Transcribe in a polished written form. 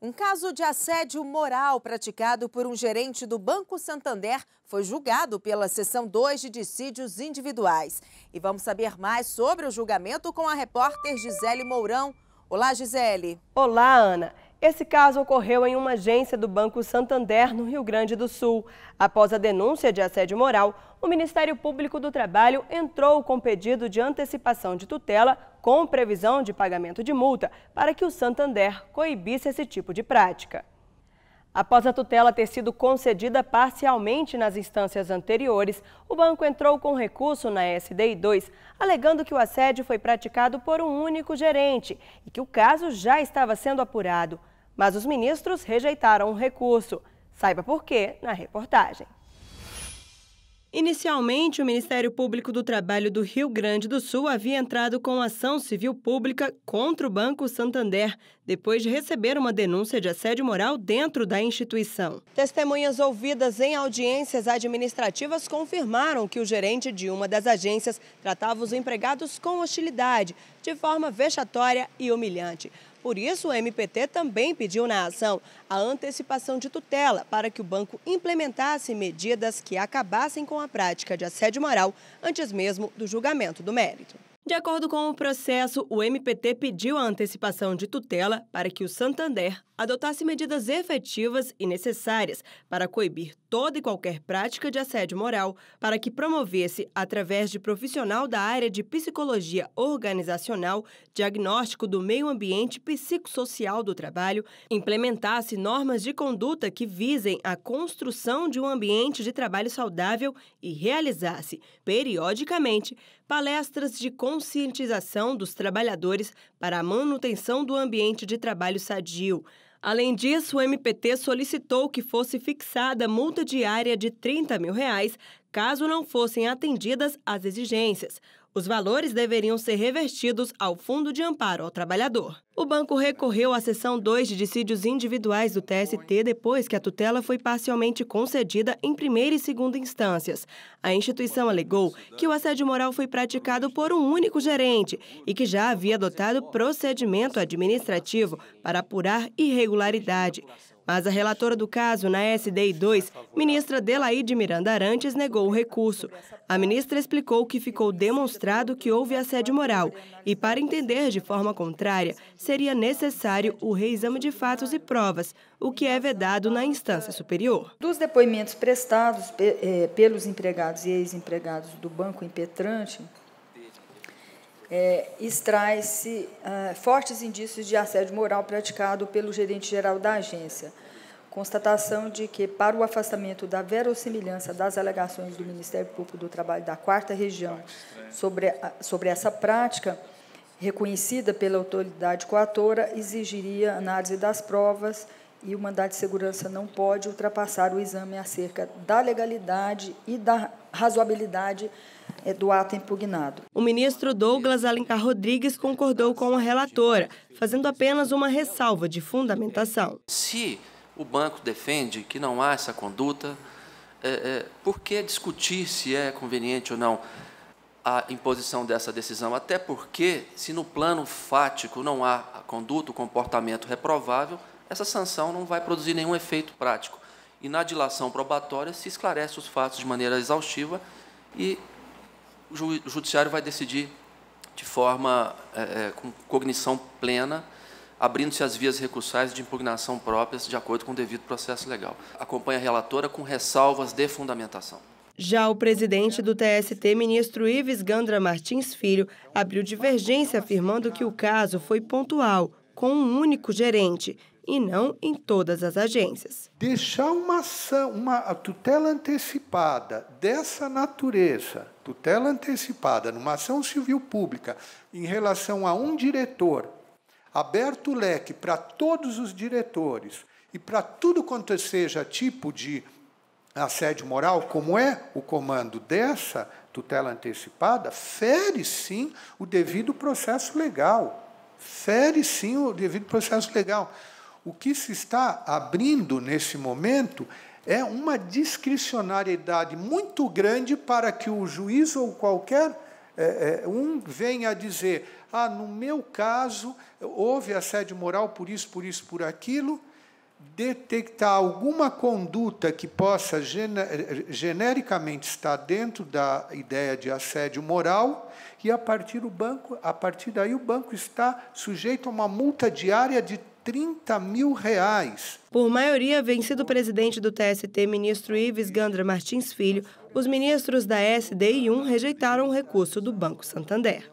Um caso de assédio moral praticado por um gerente do Banco Santander foi julgado pela Seção 2 de Dissídios Individuais. E vamos saber mais sobre o julgamento com a repórter Gisele Mourão. Olá, Gisele. Olá, Ana. Esse caso ocorreu em uma agência do Banco Santander, no Rio Grande do Sul. Após a denúncia de assédio moral, o Ministério Público do Trabalho entrou com pedido de antecipação de tutela com previsão de pagamento de multa para que o Santander coibisse esse tipo de prática. Após a tutela ter sido concedida parcialmente nas instâncias anteriores, o banco entrou com recurso na SDI 2, alegando que o assédio foi praticado por um único gerente e que o caso já estava sendo apurado. Mas os ministros rejeitaram o recurso. Saiba por quê na reportagem. Inicialmente, o Ministério Público do Trabalho do Rio Grande do Sul havia entrado com ação civil pública contra o Banco Santander, depois de receber uma denúncia de assédio moral dentro da instituição. Testemunhas ouvidas em audiências administrativas confirmaram que o gerente de uma das agências tratava os empregados com hostilidade, de forma vexatória e humilhante. Por isso, o MPT também pediu na ação a antecipação de tutela para que o banco implementasse medidas que acabassem com a prática de assédio moral antes mesmo do julgamento do mérito. De acordo com o processo, o MPT pediu a antecipação de tutela para que o Santander adotasse medidas efetivas e necessárias para coibir toda e qualquer prática de assédio moral, para que promovesse, através de profissional da área de psicologia organizacional, diagnóstico do meio ambiente psicossocial do trabalho, implementasse normas de conduta que visem a construção de um ambiente de trabalho saudável e realizasse, periodicamente, palestras de conscientização dos trabalhadores para a manutenção do ambiente de trabalho sadio. Além disso, o MPT solicitou que fosse fixada multa diária de R$30 mil caso não fossem atendidas as exigências. Os valores deveriam ser revertidos ao Fundo de Amparo ao Trabalhador. O banco recorreu à Seção 2 de Dissídios Individuais do TST depois que a tutela foi parcialmente concedida em primeira e segunda instâncias. A instituição alegou que o assédio moral foi praticado por um único gerente e que já havia adotado procedimento administrativo para apurar irregularidade. Mas a relatora do caso na SDI 2, ministra Delaide Miranda Arantes, negou o recurso. A ministra explicou que ficou demonstrado que houve assédio moral e, para entender de forma contrária, seria necessário o reexame de fatos e provas, o que é vedado na instância superior. Dos depoimentos prestados pelos empregados e ex-empregados do banco impetrante, extrai-se fortes indícios de assédio moral praticado pelo gerente-geral da agência. Constatação de que, para o afastamento da verossimilhança das alegações do Ministério Público do Trabalho da 4ª Região sobre essa prática, reconhecida pela autoridade coatora, exigiria análise das provas e o mandado de segurança não pode ultrapassar o exame acerca da legalidade e da razoabilidade do ato impugnado. O ministro Douglas Alencar Rodrigues concordou com a relatora, fazendo apenas uma ressalva de fundamentação. Se o banco defende que não há essa conduta, por que discutir se é conveniente ou não a imposição dessa decisão? Até porque, se no plano fático não há a conduta, o comportamento reprovável, essa sanção não vai produzir nenhum efeito prático. E na dilação probatória se esclarece os fatos de maneira exaustiva e o judiciário vai decidir de forma com cognição plena, abrindo-se as vias recursais de impugnação próprias de acordo com o devido processo legal. Acompanha a relatora com ressalvas de fundamentação. Já o presidente do TST, ministro Ives Gandra Martins Filho, abriu divergência afirmando que o caso foi pontual, com um único gerente, e não em todas as agências. Deixar uma ação, uma tutela antecipada dessa natureza, tutela antecipada numa ação civil pública em relação a um diretor, aberto o leque para todos os diretores e para tudo quanto seja tipo de assédio moral, como é o comando dessa tutela antecipada, fere sim o devido processo legal. Fere sim o devido processo legal. O que se está abrindo nesse momento é uma discricionariedade muito grande para que o juiz ou qualquer venha a dizer: no meu caso, houve assédio moral por isso, por aquilo, detectar alguma conduta que possa genericamente estar dentro da ideia de assédio moral, e a partir daí o banco está sujeito a uma multa diária de R$30 mil. Por maioria, vencido o presidente do TST, ministro Ives Gandra Martins Filho, os ministros da SD e 1 rejeitaram o recurso do Banco Santander.